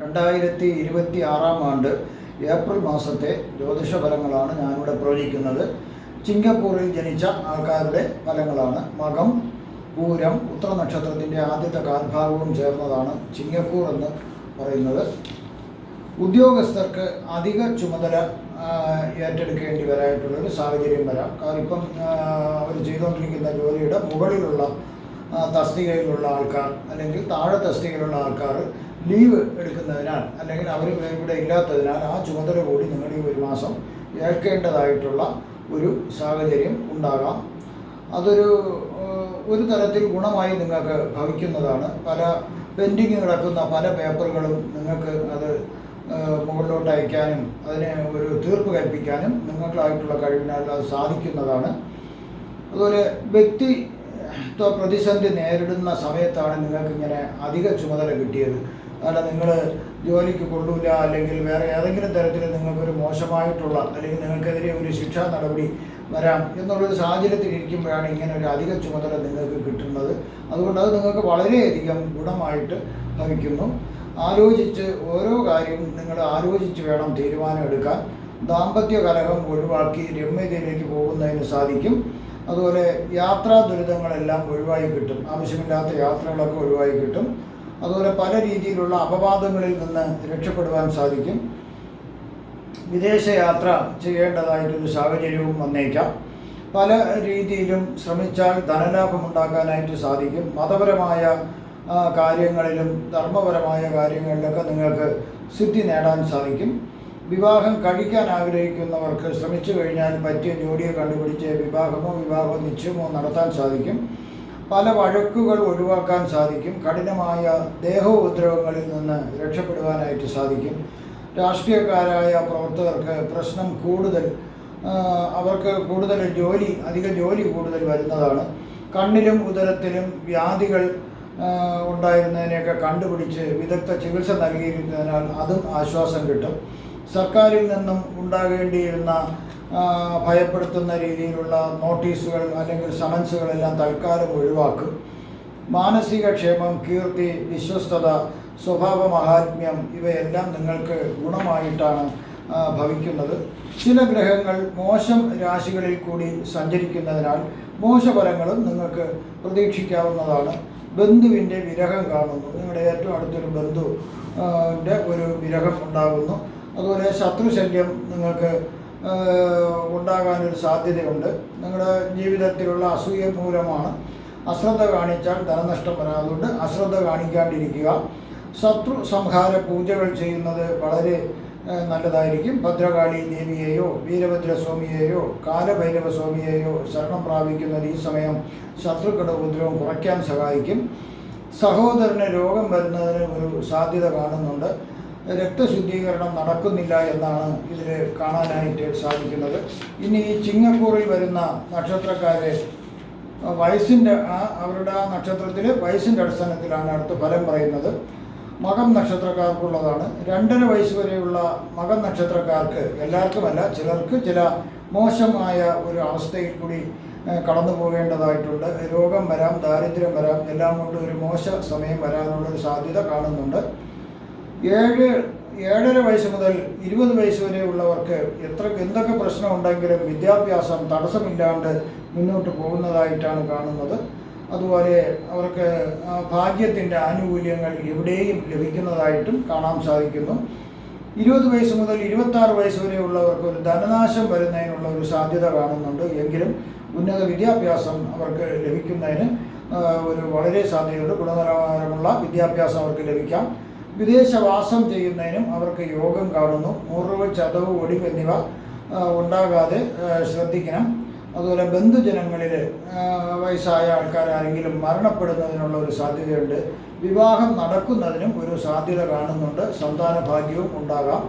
2026 April മാസത്തെ ജ്യോതിഷ ഫലങ്ങളാണ് ഞാനിവിടെ പ്രവചിക്കുന്നത്. ചിങ്ങക്കൂറിൽ ജനിച്ച ആൾക്കാരുടെ ഫലങ്ങളാണ്. മകം, പൂരം, ഉത്തര നക്ഷത്രത്തിൻ്റെ ആദ്യത്തെ കാൽഭാഗവും ചേർന്നതാണ് ചിങ്ങക്കൂർ എന്ന് പറയുന്നത്. ഉദ്യോഗസ്ഥർക്ക് അധിക ചുമതല ഏറ്റെടുക്കേണ്ടി വരായിട്ടുള്ളൊരു സാഹചര്യം വരാം. കാരണം ഇപ്പം അവർ ചെയ്തുകൊണ്ടിരിക്കുന്ന ജോലിയുടെ മുകളിലുള്ള തസ്തികയിലുള്ള ആൾക്കാർ അല്ലെങ്കിൽ താഴെ തസ്തികയിലുള്ള ആൾക്കാർ ലീവ് എടുക്കുന്നതിനാൽ അല്ലെങ്കിൽ അവർ ഇവിടെ ഇല്ലാത്തതിനാൽ ആ ചുമതല കൂടി നിങ്ങൾ ഈ ഒരു മാസം ഏൽക്കേണ്ടതായിട്ടുള്ള ഒരു സാഹചര്യം ഉണ്ടാകാം. ഒരു തരത്തിൽ ഗുണമായി നിങ്ങൾക്ക് ഭവിക്കുന്നതാണ്. പല പെൻഡിങ് കിടക്കുന്ന പല പേപ്പറുകളും നിങ്ങൾക്ക് അത് മുകളിലോട്ട് അയക്കാനും അതിനെ ഒരു തീർപ്പ് കൽപ്പിക്കാനും നിങ്ങൾക്കായിട്ടുള്ള കഴിവിനാൽ അത് സാധിക്കുന്നതാണ്. അതുപോലെ വ്യക്തിത്വ പ്രതിസന്ധി നേരിടുന്ന സമയത്താണ് നിങ്ങൾക്കിങ്ങനെ അധിക ചുമതല കിട്ടിയത്. കാരണം നിങ്ങൾ ജോലിക്ക് കൊള്ളൂല അല്ലെങ്കിൽ വേറെ ഏതെങ്കിലും തരത്തിൽ നിങ്ങൾക്കൊരു മോശമായിട്ടുള്ള അല്ലെങ്കിൽ നിങ്ങൾക്കെതിരെ ഒരു ശിക്ഷാ നടപടി വരാം എന്നുള്ളൊരു സാഹചര്യത്തിൽ ഇരിക്കുമ്പോഴാണ് ഇങ്ങനെ ഒരു അധിക ചുമതല നിങ്ങൾക്ക് കിട്ടുന്നത്. അതുകൊണ്ട് അത് നിങ്ങൾക്ക് വളരെയധികം ഗുണമായിട്ട് ഭവിക്കുന്നു. ആലോചിച്ച് ഓരോ കാര്യവും നിങ്ങൾ ആലോചിച്ച് വേണം തീരുമാനം എടുക്കാൻ. ദാമ്പത്യ കലഹം ഒഴിവാക്കി രമ്യതയിലേക്ക് പോകുന്നതിന് സാധിക്കും. അതുപോലെ യാത്രാ ദുരിതങ്ങളെല്ലാം ഒഴിവായി കിട്ടും. ആവശ്യമില്ലാത്ത യാത്രകളൊക്കെ ഒഴിവായി കിട്ടും. അതുപോലെ പല രീതിയിലുള്ള അപവാദങ്ങളിൽ നിന്ന് രക്ഷപ്പെടുവാൻ സാധിക്കും. വിദേശയാത്ര ചെയ്യേണ്ടതായിട്ടൊരു സാഹചര്യവും വന്നേക്കാം. പല രീതിയിലും ശ്രമിച്ചാൽ ധനലാഭമുണ്ടാക്കാനായിട്ട് സാധിക്കും. മതപരമായ കാര്യങ്ങളിലും ധർമ്മപരമായ കാര്യങ്ങളിലൊക്കെ നിങ്ങൾക്ക് സിദ്ധി നേടാൻ സാധിക്കും. വിവാഹം കഴിക്കാൻ ആഗ്രഹിക്കുന്നവർക്ക് ശ്രമിച്ചു കഴിഞ്ഞാൽ പറ്റിയ ജോഡിയെ കണ്ടുപിടിച്ച് വിവാഹമോ നിശ്ചയമോ നടത്താൻ സാധിക്കും. പല വഴക്കുകൾ ഒഴിവാക്കാൻ സാധിക്കും. കഠിനമായ ദേഹോപദ്രവങ്ങളിൽ നിന്ന് രക്ഷപ്പെടുവാനായിട്ട് സാധിക്കും. രാഷ്ട്രീയക്കാരായ പ്രവർത്തകർക്ക് പ്രശ്നം അവർക്ക് അധിക ജോലി കൂടുതൽ വരുന്നതാണ്. കണ്ണിലും ഉദരത്തിലും വ്യാധികൾ ഉണ്ടായിരുന്നതിനെയൊക്കെ കണ്ടുപിടിച്ച് വിദഗ്ധ ചികിത്സ നൽകിയിരുന്നതിനാൽ അതും ആശ്വാസം കിട്ടും. സർക്കാരിൽ നിന്നും ഉണ്ടാകേണ്ടിയിരുന്ന ഭയപ്പെടുത്തുന്ന രീതിയിലുള്ള നോട്ടീസുകൾ അല്ലെങ്കിൽ സമൻസുകളെല്ലാം തൽക്കാലം ഒഴിവാക്കും. മാനസിക ക്ഷേമം, കീർത്തി, വിശ്വസ്തത, സ്വഭാവ മഹാത്മ്യം ഇവയെല്ലാം നിങ്ങൾക്ക് ഗുണമായിട്ടാണ് ഭവിക്കുന്നത്. ചില ഗ്രഹങ്ങൾ മോശം രാശികളിൽ കൂടി സഞ്ചരിക്കുന്നതിനാൽ മോശഫലങ്ങളും നിങ്ങൾക്ക് പ്രതീക്ഷിക്കാവുന്നതാണ്. ബന്ധുവിൻ്റെ വിരഹം കാണുന്നു. നിങ്ങളുടെ ഏറ്റവും അടുത്തൊരു ബന്ധുവിൻ്റെ ഒരു വിരഹം ഉണ്ടാകുന്നു. അതുപോലെ ശത്രുശല്യം നിങ്ങൾക്ക് ഉണ്ടാകാനൊരു സാധ്യതയുണ്ട്. നിങ്ങളുടെ ജീവിതത്തിലുള്ള അസൂയ മൂലമാണ്. അശ്രദ്ധ കാണിച്ചാൽ ധനനഷ്ടം വരാതുകൊണ്ട് അശ്രദ്ധ കാണിക്കാണ്ടിരിക്കുക. ശത്രു സംഹാര പൂജകൾ ചെയ്യുന്നത് വളരെ നല്ലതായിരിക്കും. ഭദ്രകാളി ദേവിയെയോ വീരഭദ്രസ്വാമിയെയോ കാലഭൈരവ സ്വാമിയെയോ ശരണം പ്രാപിക്കുന്നത് ഈ സമയം ശത്രുക്കളുടെ ഉപദ്രവം കുറയ്ക്കാൻ സഹായിക്കും. സഹോദരന് രോഗം വരുന്നതിന് ഒരു സാധ്യത കാണുന്നുണ്ട്. രക്തശുദ്ധീകരണം നടക്കുന്നില്ല എന്നാണ് ഇതിൽ കാണാനായിട്ട് സാധിക്കുന്നത്. ഇനി ഈ ചിങ്ങക്കൂറിൽ വരുന്ന നക്ഷത്രക്കാരെ അവരുടെ ആ നക്ഷത്രത്തിൽ വയസ്സിൻ്റെ അടിസ്ഥാനത്തിലാണ് അടുത്ത ഫലം പറയുന്നത്. മകം നക്ഷത്രക്കാർക്കുള്ളതാണ്. 2.5 വയസ്സ് വരെയുള്ള മകം നക്ഷത്രക്കാർക്ക്, എല്ലാവർക്കുമല്ല, ചിലർക്ക് ചില മോശമായ ഒരു അവസ്ഥയിൽ കൂടി കടന്നു പോകേണ്ടതായിട്ടുണ്ട്. രോഗം വരാം, ദാരിദ്ര്യം വരാം, എല്ലാം കൊണ്ട് ഒരു മോശ സമയം വരാനുള്ളൊരു സാധ്യത കാണുന്നുണ്ട്. 7.5 വയസ്സ് മുതൽ 20 വയസ്സ് വരെയുള്ളവർക്ക് എന്തൊക്കെ പ്രശ്നമുണ്ടെങ്കിലും വിദ്യാഭ്യാസം തടസ്സമില്ലാണ്ട് മുന്നോട്ട് പോകുന്നതായിട്ടാണ് കാണുന്നത്. അതുപോലെ അവർക്ക് ഭാഗ്യത്തിൻ്റെ ആനുകൂല്യങ്ങൾ എവിടെയും ലഭിക്കുന്നതായിട്ടും കാണാൻ സാധിക്കുന്നു. 20 വയസ്സ് മുതൽ 26 വയസ്സ് വരെയുള്ളവർക്ക് ഒരു ധനനാശം വരുന്നതിനുള്ള ഒരു സാധ്യത കാണുന്നുണ്ട്. എങ്കിലും ഉന്നത വിദ്യാഭ്യാസം അവർക്ക് ലഭിക്കുന്നതിന് ഒരു വളരെ സാധ്യതയുണ്ട്. ഗുണനിലവാരമുള്ള വിദ്യാഭ്യാസം അവർക്ക് ലഭിക്കാം. വിദേശവാസം ചെയ്യുന്നതിനും അവർക്ക് യോഗം കാണുന്നു. മുറിവ്, ചതവ്, ഒടിവ് എന്നിവ ഉണ്ടാകാതെ ശ്രദ്ധിക്കണം. അതുപോലെ ബന്ധുജനങ്ങളിൽ വയസ്സായ ആൾക്കാരാരെങ്കിലും മരണപ്പെടുന്നതിനുള്ള ഒരു സാധ്യതയുണ്ട്. വിവാഹം നടക്കുന്നതിനും ഒരു സാധ്യത കാണുന്നുണ്ട്. സന്താന ഭാഗ്യവും ഉണ്ടാകാം.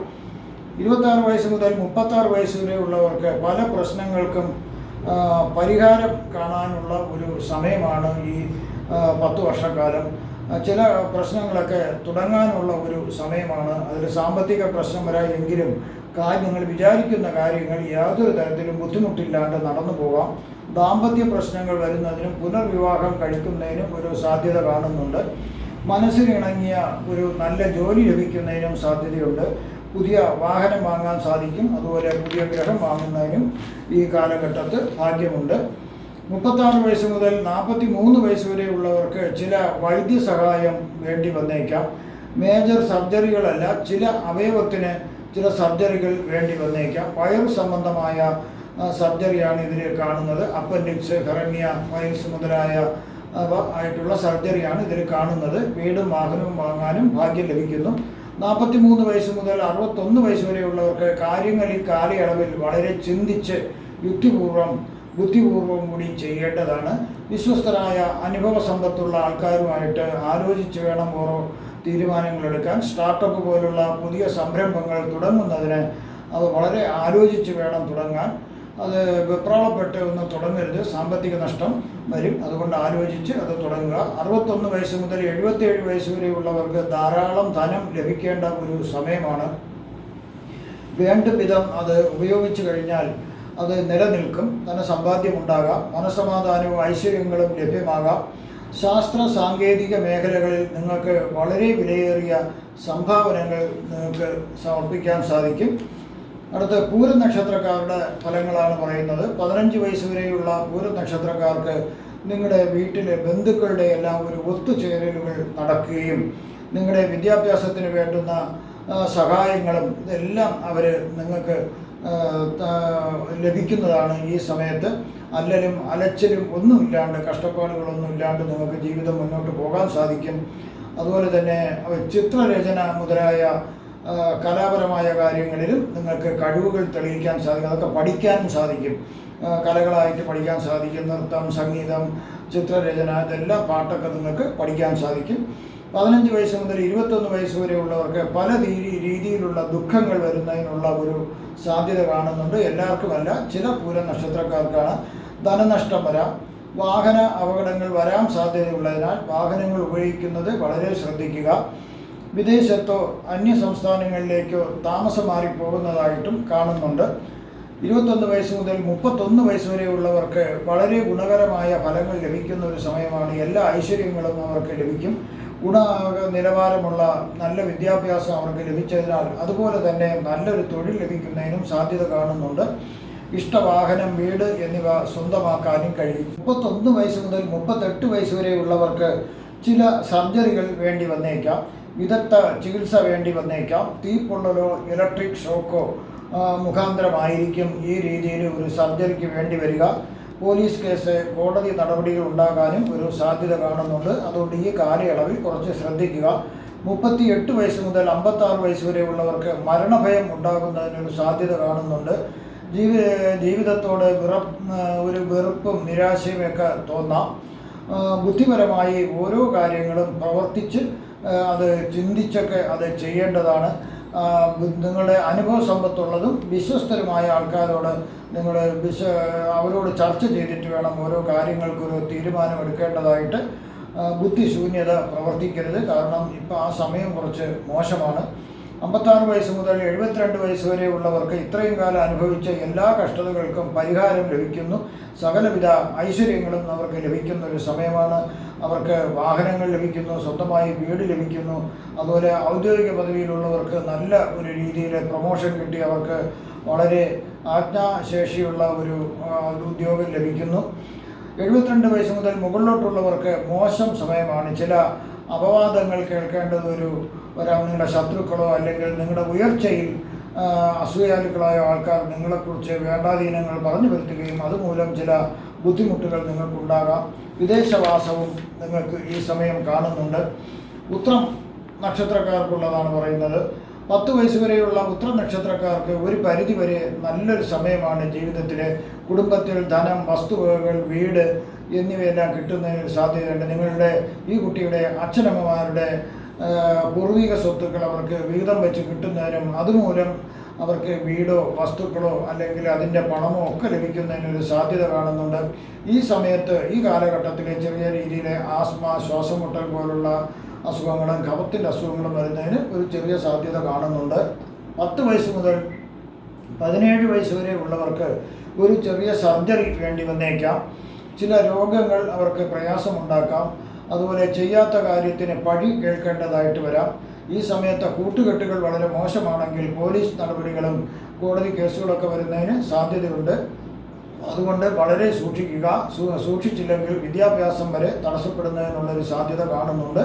26 വയസ്സ് മുതൽ 36 വയസ്സ് വരെയുള്ളവർക്ക് പല പ്രശ്നങ്ങൾക്കും പരിഹാരം കാണാനുള്ള ഒരു സമയമാണ് ഈ 10 വർഷക്കാലം. ചില പ്രശ്നങ്ങളൊക്കെ തുടങ്ങാനുള്ള ഒരു സമയമാണ്. അതിൽ സാമ്പത്തിക പ്രശ്നം വരാമെങ്കിലും നിങ്ങൾ വിചാരിക്കുന്ന കാര്യങ്ങൾ യാതൊരു തരത്തിലും ബുദ്ധിമുട്ടില്ലാണ്ട് നടന്നു പോകാം. ദാമ്പത്യ പ്രശ്നങ്ങൾ വരുന്നതിനും പുനർവിവാഹം കഴിക്കുന്നതിനും ഒരു സാധ്യത കാണുന്നുണ്ട്. മനസ്സിനിണങ്ങിയ ഒരു നല്ല ജോലി ലഭിക്കുന്നതിനും സാധ്യതയുണ്ട്. പുതിയ വാഹനം വാങ്ങാൻ സാധിക്കും. അതുപോലെ പുതിയ ഗ്രഹം വാങ്ങുന്നതിനും ഈ കാലഘട്ടത്തിൽ ഭാഗ്യമുണ്ട്. 36 വയസ്സ് മുതൽ 43 വയസ്സ് വരെയുള്ളവർക്ക് ചില വൈദ്യസഹായം വേണ്ടി വന്നേക്കാം. മേജർ സർജറികളല്ല, ചില അവയവത്തിന് ചില സർജറികൾ വേണ്ടി വന്നേക്കാം. വയറു സംബന്ധമായ സർജറിയാണ് ഇതിൽ കാണുന്നത്. അപ്പൻഡിക്സ്, ഹെർണിയ, പൈൽസ് മുതലായ ആയിട്ടുള്ള സർജറിയാണ് ഇതിൽ കാണുന്നത്. വീടും വാഹനവും വാങ്ങാനും ഭാഗ്യം ലഭിക്കുന്നു. 43 വയസ്സ് മുതൽ 61 വയസ്സ് വരെയുള്ളവർക്ക് കാര്യങ്ങൾ ഈ കാലയളവിൽ വളരെ ചിന്തിച്ച് ബുദ്ധിപൂർവം കൂടി ചെയ്യേണ്ടതാണ്. വിശ്വസ്തരായ അനുഭവ സമ്പത്തുള്ള ആൾക്കാരുമായിട്ട് ആലോചിച്ച് വേണം ഓരോ തീരുമാനങ്ങളെടുക്കാൻ. സ്റ്റാർട്ടപ്പ് പോലുള്ള പുതിയ സംരംഭങ്ങൾ തുടങ്ങുന്നതിന് അത് വളരെ ആലോചിച്ച് വേണം തുടങ്ങാൻ. അത് വെപ്രാളപ്പെട്ട് ഒന്നും തുടങ്ങരുത്, സാമ്പത്തിക നഷ്ടം വരും. അതുകൊണ്ട് ആലോചിച്ച് അത് തുടങ്ങുക. 61 വയസ്സ് മുതൽ 77 വയസ്സ് വരെയുള്ളവർക്ക് ധാരാളം ധനം ലഭിക്കേണ്ട ഒരു സമയമാണ്. വേണ്ട വിധം അത് ഉപയോഗിച്ചു കഴിഞ്ഞാൽ അത് നിലനിൽക്കും. ധനസമ്പാദ്യമുണ്ടാകാം, മനസ്സമാധാനവും ഐശ്വര്യങ്ങളും ലഭ്യമാകാം. ശാസ്ത്ര സാങ്കേതിക മേഖലകളിൽ നിങ്ങൾക്ക് വളരെ വിലയേറിയ സംഭാവനകൾ നിങ്ങൾക്ക് സമർപ്പിക്കാൻ സാധിക്കും. അടുത്ത പൂരം നക്ഷത്രക്കാരുടെ ഫലങ്ങളാണ് പറയുന്നത്. 15 വയസ്സ് വരെയുള്ള പൂരം നക്ഷത്രക്കാർക്ക് നിങ്ങളുടെ വീട്ടിലെ ബന്ധുക്കളുടെ എല്ലാം ഒരു ഒത്തുചേരലുകൾ നടക്കുകയും നിങ്ങളുടെ വിദ്യാഭ്യാസത്തിന് വേണ്ടുന്ന സഹായങ്ങളും ഇതെല്ലാം നിങ്ങൾക്ക് ലഭിക്കുന്നതാണ് ഈ സമയത്ത്. അല്ലലും അലച്ചിലും ഒന്നുമില്ലാണ്ട്, കഷ്ടപ്പാടുകളൊന്നും ഇല്ലാണ്ട് നിങ്ങൾക്ക് ജീവിതം മുന്നോട്ട് പോകാൻ സാധിക്കും. അതുപോലെ തന്നെ ചിത്രരചന മുതലായ കലാപരമായ കാര്യങ്ങളിലും നിങ്ങൾക്ക് കഴിവുകൾ തെളിയിക്കാൻ സാധിക്കും. അതൊക്കെ പഠിക്കാനും സാധിക്കും. കലകളായിട്ട് പഠിക്കാൻ സാധിക്കും. നൃത്തം, സംഗീതം, ചിത്രരചന, ഇതെല്ലാം പാട്ടൊക്കെ നിങ്ങൾക്ക് പഠിക്കാൻ സാധിക്കും. 15 വയസ്സ് മുതൽ 21 വയസ്സ് വരെയുള്ളവർക്ക് പല രീതിയിലുള്ള ദുഃഖങ്ങൾ വരുന്നതിനുള്ള ഒരു സാധ്യത കാണുന്നുണ്ട്. എല്ലാവർക്കുമല്ല, ചില പൂരം നക്ഷത്രക്കാർക്കാണ്. ധനനഷ്ടം വരാം. വാഹന അപകടങ്ങൾ വരാൻ സാധ്യതയുള്ളതിനാൽ വാഹനങ്ങൾ ഉപയോഗിക്കുന്നത് വളരെ ശ്രദ്ധിക്കുക. വിദേശത്തോ അന്യ സംസ്ഥാനങ്ങളിലേക്കോ താമസം മാറിപ്പോകുന്നതായിട്ടും കാണുന്നുണ്ട്. 21 വയസ്സ് മുതൽ 31 വയസ്സ് വരെയുള്ളവർക്ക് വളരെ ഗുണകരമായ ഫലങ്ങൾ ലഭിക്കുന്ന ഒരു സമയമാണ്. എല്ലാ ഐശ്വര്യങ്ങളും അവർക്ക് ലഭിക്കും. നിലവാരമുള്ള നല്ല വിദ്യാഭ്യാസം അവർക്ക് ലഭിച്ചതിനാൽ അതുപോലെ തന്നെ നല്ലൊരു തൊഴിൽ ലഭിക്കുന്നതിനും സാധ്യത കാണുന്നുണ്ട്. ഇഷ്ടവാഹനം, വീട് എന്നിവ സ്വന്തമാക്കാനും കഴിയും. 31 വയസ്സ് മുതൽ 38 വയസ്സ് വരെയുള്ളവർക്ക് ചില സർജറികൾ വേണ്ടി വന്നേക്കാം. വിദഗ്ധ ചികിത്സ വേണ്ടി വന്നേക്കാം. തീപ്പൊള്ളലോ ഇലക്ട്രിക് ഷോക്കോ മുഖാന്തരമായിരിക്കും ഈ രീതിയിൽ ഒരു സർജറിക്ക് വേണ്ടി വരിക. പോലീസ് കേസ്, കോടതി നടപടികൾ ഉണ്ടാകാനും ഒരു സാധ്യത കാണുന്നുണ്ട്. അതുകൊണ്ട് ഈ കാലയളവിൽ കുറച്ച് ശ്രദ്ധിക്കുക. 38 വയസ്സ് മുതൽ 56 വയസ്സ് വരെയുള്ളവർക്ക് മരണഭയം ഉണ്ടാകുന്നതിനൊരു സാധ്യത കാണുന്നുണ്ട്. ജീവിതത്തോട് ഒരു വെറുപ്പും നിരാശയും ഒക്കെ തോന്നാം. ബുദ്ധിപരമായി ഓരോ കാര്യങ്ങളും പ്രവർത്തിച്ച് അത് ചിന്തിച്ചൊക്കെ അത് ചെയ്യേണ്ടതാണ്. നിങ്ങളുടെ അനുഭവ സമ്പത്തുള്ളതും വിശ്വസ്തരുമായ ആൾക്കാരോട് നിങ്ങൾ അവരോട് ചർച്ച ചെയ്തിട്ട് വേണം ഓരോ കാര്യങ്ങൾക്കൊരു തീരുമാനമെടുക്കേണ്ടതായിട്ട്. ബുദ്ധിശൂന്യത പ്രവർത്തിക്കരുത്. കാരണം ഇപ്പോൾ ആ സമയം കുറച്ച് മോശമാണ്. 56 വയസ്സ് മുതൽ 72 വയസ്സ് വരെയുള്ളവർക്ക് ഇത്രയും കാലം അനുഭവിച്ച എല്ലാ കഷ്ടതകൾക്കും പരിഹാരം ലഭിക്കുന്നു. സകലവിധ ഐശ്വര്യങ്ങളും അവർക്ക് ലഭിക്കുന്ന ഒരു സമയമാണ്. അവർക്ക് വാഹനങ്ങൾ ലഭിക്കുന്നു, സ്വന്തമായി വീട് ലഭിക്കുന്നു. അതുപോലെ ഔദ്യോഗിക പദവിയിലുള്ളവർക്ക് നല്ല ഒരു രീതിയിൽ പ്രൊമോഷൻ കിട്ടി അവർക്ക് വളരെ ആജ്ഞാശേഷിയുള്ള ഒരു ഉദ്യോഗം ലഭിക്കുന്നു. 72 വയസ്സ് മുതൽ മുകളിലോട്ടുള്ളവർക്ക് മോശം സമയമാണ്. ചില അപവാദങ്ങൾ കേൾക്കേണ്ടത് നിങ്ങളുടെ ശത്രുക്കളോ അല്ലെങ്കിൽ നിങ്ങളുടെ ഉയർച്ചയിൽ അസൂയാലുക്കളായ ആൾക്കാർ നിങ്ങളെക്കുറിച്ച് വേണ്ടാധീനങ്ങൾ പറഞ്ഞു വരുത്തുകയും അതുമൂലം ചില ബുദ്ധിമുട്ടുകൾ നിങ്ങൾക്കുണ്ടാകാം. വിദേശവാസവും നിങ്ങൾക്ക് ഈ സമയം കാണുന്നുണ്ട്. ഉത്രം നക്ഷത്രക്കാർക്കുള്ളതാണ് പറയുന്നത്. 10 വയസ്സ് വരെയുള്ള ഉത്രം നക്ഷത്രക്കാർക്ക് ഒരു പരിധിവരെ നല്ലൊരു സമയമാണ്. ജീവിതത്തിൽ കുടുംബത്തിൽ ധനം, വസ്തുവകകൾ, വീട് എന്നിവയെല്ലാം കിട്ടുന്നതിന് സാധ്യതയുണ്ട്. നിങ്ങളുടെ ഈ കുട്ടിയുടെ അച്ഛനമ്മമാരുടെ പൂർവിക സ്വത്തുക്കൾ അവർക്ക് വിഹിതം വെച്ച് കിട്ടുന്നതിനും അതുമൂലം അവർക്ക് വീടോ വസ്തുക്കളോ അല്ലെങ്കിൽ അതിൻ്റെ പണമോ ഒക്കെ ലഭിക്കുന്നതിനൊരു സാധ്യത കാണുന്നുണ്ട്. ഈ സമയത്ത് ഈ കാലഘട്ടത്തിലെ ചെറിയ രീതിയിലെ ആസ്മ, ശ്വാസമുട്ടൽ പോലുള്ള അസുഖങ്ങളും കഫത്തിൻ്റെ അസുഖങ്ങളും വരുന്നതിന് ഒരു ചെറിയ സാധ്യത കാണുന്നുണ്ട്. 10 വയസ്സ് മുതൽ 17 വയസ്സ് വരെ ഉള്ളവർക്ക് ഒരു ചെറിയ സർജറി വേണ്ടി വന്നേക്കാം. ചില രോഗങ്ങൾ അവർക്ക് പ്രയാസമുണ്ടാക്കാം. അതുപോലെ ചെയ്യാത്ത കാര്യത്തിന് പഴി കേൾക്കേണ്ടതായിട്ട് വരാം. ഈ സമയത്ത് കൂട്ടുകെട്ടുകൾ വളരെ മോശമാണെങ്കിൽ പോലീസ് നടപടികളും കോടതി കേസുകളൊക്കെ വരുന്നതിന് സാധ്യതയുണ്ട്. അതുകൊണ്ട് വളരെ സൂക്ഷിക്കുക. സൂക്ഷിച്ചില്ലെങ്കിൽ വിദ്യാഭ്യാസം വരെ തടസ്സപ്പെടുന്നതിനുള്ളൊരു സാധ്യത കാണുന്നുണ്ട്.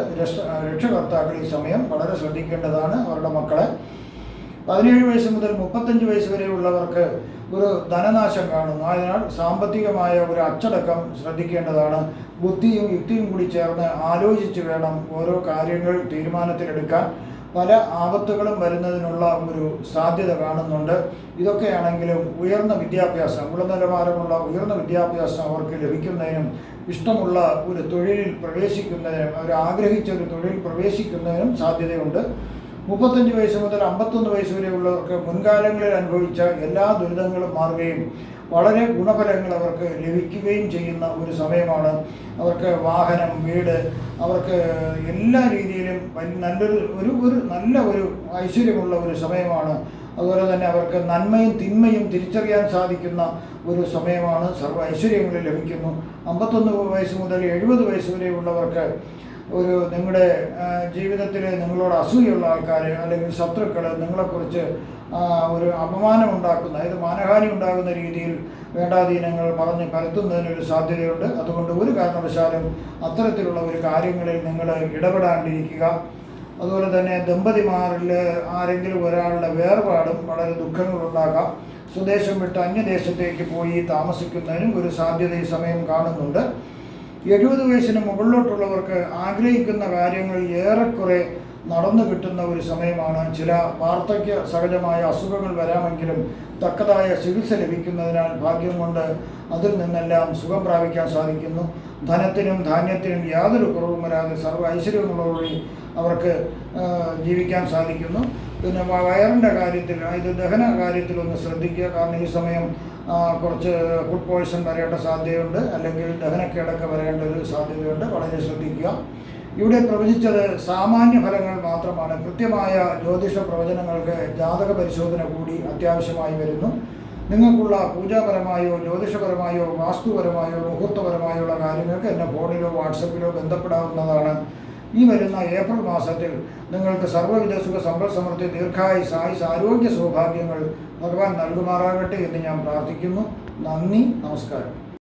രക്ഷകർത്താക്കൾ ഈ സമയം വളരെ ശ്രദ്ധിക്കേണ്ടതാണ് അവരുടെ മക്കളെ. 17 വയസ്സ് മുതൽ 35 വയസ്സ് വരെയുള്ളവർക്ക് ഒരു ധനനാശം കാണുന്നു. അതിനാൽ സാമ്പത്തികമായ ഒരു അച്ചടക്കം ശ്രദ്ധിക്കേണ്ടതാണ്. ബുദ്ധിയും യുക്തിയും കൂടി ചേർന്ന് ആലോചിച്ച് വേണം ഓരോ കാര്യങ്ങൾ തീരുമാനത്തിലെടുക്കാൻ. പല ആപത്തുകളും വരുന്നതിനുള്ള ഒരു സാധ്യത കാണുന്നുണ്ട്. ഇതൊക്കെയാണെങ്കിലും ഉയർന്ന വിദ്യാഭ്യാസം, ഗുണനിലവാരമുള്ള ഉയർന്ന വിദ്യാഭ്യാസം അവർക്ക് ലഭിക്കുന്നതിനും ഇഷ്ടമുള്ള ഒരു തൊഴിലിൽ പ്രവേശിക്കുന്നതിനും അവർ ആഗ്രഹിച്ച ഒരു തൊഴിൽ പ്രവേശിക്കുന്നതിനും സാധ്യതയുണ്ട്. 35 വയസ്സ് മുതൽ 51 വയസ്സ് വരെയുള്ളവർക്ക് മുൻകാലങ്ങളിൽ അനുഭവിച്ച എല്ലാ ദുരിതങ്ങളും മാറുകയും വളരെ ഗുണഫലങ്ങൾ അവർക്ക് ലഭിക്കുകയും ചെയ്യുന്ന ഒരു സമയമാണ്. അവർക്ക് വാഹനം, വീട്, അവർക്ക് എല്ലാ രീതിയിലും നല്ല ഒരു ഐശ്വര്യമുള്ള ഒരു സമയമാണ്. അതുപോലെ തന്നെ അവർക്ക് നന്മയും തിന്മയും തിരിച്ചറിയാൻ സാധിക്കുന്ന ഒരു സമയമാണ്. സർവ്വ ഐശ്വര്യങ്ങളും ലഭിക്കുന്നു. 51 വയസ്സ് മുതൽ 70 വയസ്സ് വരെയുള്ളവർക്ക് നിങ്ങളുടെ ജീവിതത്തിൽ നിങ്ങളോട് അസൂയുള്ള ആൾക്കാർ അല്ലെങ്കിൽ ശത്രുക്കൾ നിങ്ങളെക്കുറിച്ച് ഒരു അപമാനം ഉണ്ടാക്കുന്ന, അതായത് മാനഹാനി ഉണ്ടാകുന്ന രീതിയിൽ വേണ്ടാധീനങ്ങൾ പറഞ്ഞ് പരത്തുന്നതിനൊരു സാധ്യതയുണ്ട്. അതുകൊണ്ട് ഒരു കാരണവശാലും അത്തരത്തിലുള്ള ഒരു കാര്യങ്ങളിൽ നിങ്ങൾ ഇടപെടാണ്ടിരിക്കുക. അതുപോലെ തന്നെ ദമ്പതിമാരിൽ ആരെങ്കിലും ഒരാളുടെ വേർപാടും വളരെ ദുഃഖങ്ങളുണ്ടാകാം. സ്വദേശം വിട്ട് അന്യദേശത്തേക്ക് പോയി താമസിക്കുന്നതിനും ഒരു സാധ്യത ഈ സമയം കാണുന്നുണ്ട്. 70 വയസ്സിന് മുകളിലോട്ടുള്ളവർക്ക് ആഗ്രഹിക്കുന്ന കാര്യങ്ങൾ ഏറെക്കുറെ നടന്നു കിട്ടുന്ന ഒരു സമയമാണ്. ചില വാർദ്ധക്യ സഹജമായ അസുഖങ്ങൾ വരാമെങ്കിലും തക്കതായ ചികിത്സ ലഭിക്കുന്നതിനാൽ ഭാഗ്യം കൊണ്ട് അതിൽ നിന്നെല്ലാം സുഖം പ്രാപിക്കാൻ സാധിക്കുന്നു. ധനത്തിനും ധാന്യത്തിനും യാതൊരു കുറവും വരാതെ സർവ്വ ഐശ്വര്യങ്ങളോടുകൂടി അവർക്ക് ജീവിക്കാൻ സാധിക്കുന്നു. പിന്നെ വയറിൻ്റെ കാര്യത്തിൽ, അതായത് ദഹന കാര്യത്തിലൊന്ന് ശ്രദ്ധിക്കുക. കാരണം ഈ സമയം കുറച്ച് ഫുഡ് പോയ്സൺ വരേണ്ട സാധ്യതയുണ്ട്, അല്ലെങ്കിൽ ദഹനക്കേടൊക്കെ വരേണ്ട ഒരു സാധ്യതയുണ്ട്. വളരെ ശ്രദ്ധിക്കുക. ഇവിടെ പ്രവചിച്ചത് സാമാന്യ ഫലങ്ങൾ മാത്രമാണ്. കൃത്യമായ ജ്യോതിഷ പ്രവചനങ്ങൾക്ക് ജാതക പരിശോധന കൂടി അത്യാവശ്യമായി വരുന്നു. നിങ്ങൾക്കുള്ള പൂജാപരമായോ ജ്യോതിഷപരമായോ വാസ്തുപരമായോ മുഹൂർത്തപരമായോ ഉള്ള കാര്യങ്ങൾക്ക് എന്നെ ഫോണിലോ വാട്സപ്പിലോ ബന്ധപ്പെടാവുന്നതാണ്. ഈ വരുന്ന ഏപ്രിൽ മാസത്തിൽ നിങ്ങൾക്ക് സർവ്വവിധ സുഖ സമ്പൽ സമൃദ്ധി ദീർഘായുസ് ആയുസ് ആരോഗ്യ സൗഭാഗ്യങ്ങൾ ഭഗവാൻ നൽകുമാറാകട്ടെ എന്ന് ഞാൻ പ്രാർത്ഥിക്കുന്നു. നന്ദി, നമസ്കാരം.